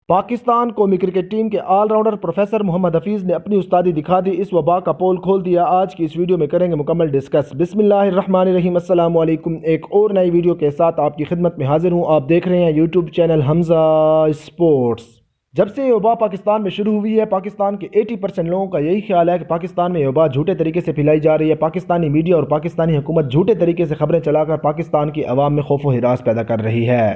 پاکستان قومی cricket team کے all rounder professor محمد حفیظ نے اپنی استادی دکھا دی، اس وبا کا پول کھول دیا۔ آج کی اس ویڈیو میں کریں گے مکمل ڈسکس۔ بسم اللہ الرحمن الرحیم، السلام علیکم۔ ایک اور نئی ویڈیو کے ساتھ آپ کی خدمت میں حاضر ہوں۔ آپ دیکھ رہے ہیں یوٹیوب چینل حمزہ اسپورٹس۔ جب سے یہ وبا پاکستان میں شروع ہوئی ہے، پاکستان کے 80% لوگوں کا یہی خیال ہے کہ پاکستان میں یہ وبا جھوٹے طریقے سے پھیلائی جا رہی ہے۔ پاکستانی میڈیا اور پاکستانی حکومت جھوٹے طریقے سے خبریں چلا کر پاکستان کی عوام میں خوف و ہراس پیدا کر رہی ہے۔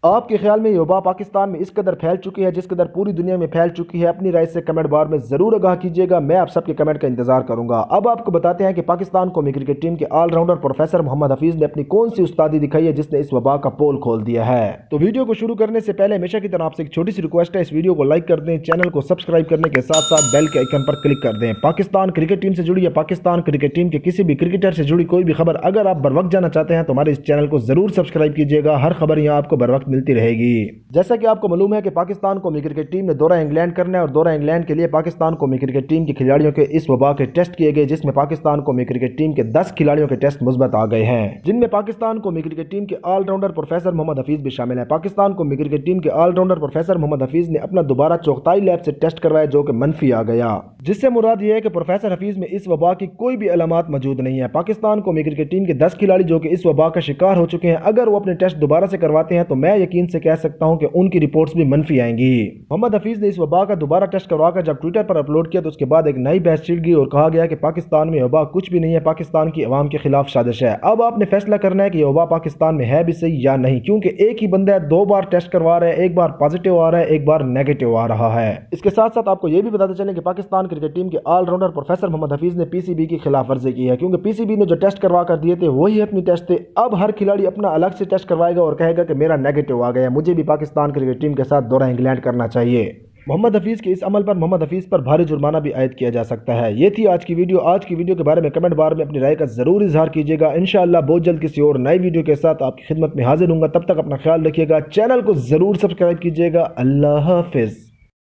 آپ کے خیال میں یہ وبا پاکستان میں اس قدر پھیل چکی ہے جس قدر پوری دنیا میں پھیل چکی ہے؟ اپنی رائے سے کمنٹ بار میں ضرور آگاہ کیجیے گا، میں آپ سب کے کمنٹ کا انتظار کروں گا۔ اب آپ کو بتاتے ہیں کہ پاکستان قومی کرکٹ ٹیم کے آل راؤنڈر پروفیسر محمد حفیظ نے اپنی کون سی استادی دکھائی ہے جس نے اس وبا کا پول کھول دیا ہے۔ تو ویڈیو کو شروع کرنے سے پہلے ہمیشہ کی طرح آپ سے ایک چھوٹی سی ریکویسٹ ہے، اس ویڈیو کو لائک کر دیں، چینل کو سبسکرائب کرنے کے ساتھ ساتھ بیل کے آئیکن پر کلک کر دیں۔ پاکستان کرکٹ ٹیم سے جڑی یا پاکستان کرکٹ ٹیم کے کسی بھی کرکٹر سے جڑی کوئی بھی خبر اگر آپ بر وقت جاننا چاہتے ہیں تو ہمارے اس چینل کو ضرور سبسکرائب کیجیے گا، ہر خبر یہاں آپ کو بر وقت ملتی رہے گی۔ جیسا کہ آپ کو معلوم ہے کہ پاکستان قومی کرکٹ ٹیم نے دورہ انگلینڈ کرنا ہے اور دورہ انگلینڈ کے لیے پاکستان قومی کرکٹ ٹیم کے کھلاڑیوں کے اس وبا کے ٹیسٹ کیے گئے، جس میں پاکستان قومی کرکٹ ٹیم کے 10 کھلاڑیوں کے ٹیسٹ مثبت آ گئے ہیں، جن میں پاکستان قومی کرکٹ ٹیم کے آل راؤنڈر پروفیسر محمد حفیظ بھی شامل ہیں۔ پاکستان قومی کرکٹ ٹیم کے آل راؤنڈر پروفیسر محمد حفیظ نے اپنا دوبارہ چغتائی لیب سے ٹیسٹ کروایا جو کہ منفی آ گیا، جس سے مراد یہ ہے کہ پروفیسر حفیظ میں اس وبا کی کوئی بھی علامات موجود نہیں ہے۔ پاکستان قومی کرکٹ ٹیم کے 10 کھلاڑی جو کہ اس وبا کا شکار ہو چکے ہیں، اگر وہ اپنے ٹیسٹ دوبارہ سے کرواتے ہیں تو میں یقین سے کہہ سکتا ہوں کہ ان کی رپورٹس بھی منفی آئیں گی۔ محمد حفیظ نے اس وبا کا دوبارہ ٹیسٹ کروا کر جب ٹویٹر پر اپلوڈ کیا تو اس کے بعد ایک نئی بحث چھڑ گئی اور کہا گیا کہ پاکستان میں وبا کچھ بھی نہیں ہے، پاکستان کی عوام کے خلاف سازش ہے۔ اب آپ نے فیصلہ کرنا ہے کہ یہ وبا پاکستان میں ہے بھی صحیح یا نہیں، کیونکہ ایک ہی بندہ ہے 2 بار ٹیسٹ کروا رہا ہے، ایک بار پازیٹیو آ رہا ہے، ایک بار نیگیٹو آ رہا ہے۔ اس کے ساتھ ساتھ آپ کو یہ بھی بتاتے چلیں کہ پاکستان کرکٹ ٹیم کے آل راؤنڈر پروفیسر محمد حفیظ نے پی سی بی کی خلاف ورزی کی ہے، کیونکہ پی سی بی نے جو ٹیسٹ کروا کر دیے تھے وہی اپنی ٹیسٹ تھے۔ اب ہر کھلاڑی اپنا الگ سے ٹیسٹ کروائے گا اور کہے گا کہ میرا نیگیٹو آ گیا، مجھے بھی پاکستان کرکٹ ٹیم کے ساتھ دورہ انگلینڈ کرنا چاہیے۔ محمد حفیظ کے اس عمل پر محمد حفیظ پر بھاری جرمانہ بھی عائد کیا جا سکتا ہے۔ یہ تھی آج کی ویڈیو۔ آج کی ویڈیو کے بارے میں کمنٹ بار میں اپنی رائے کا ضرور اظہار کیجیے گا۔ انشاءاللہ بہت جلد کسی اور نئی ویڈیو کے ساتھ آپ کی خدمت میں حاضر ہوں گا، تب تک اپنا خیال رکھیے گا، چینل کو ضرور سبسکرائب کیجیے گا۔ اللہ حافظ۔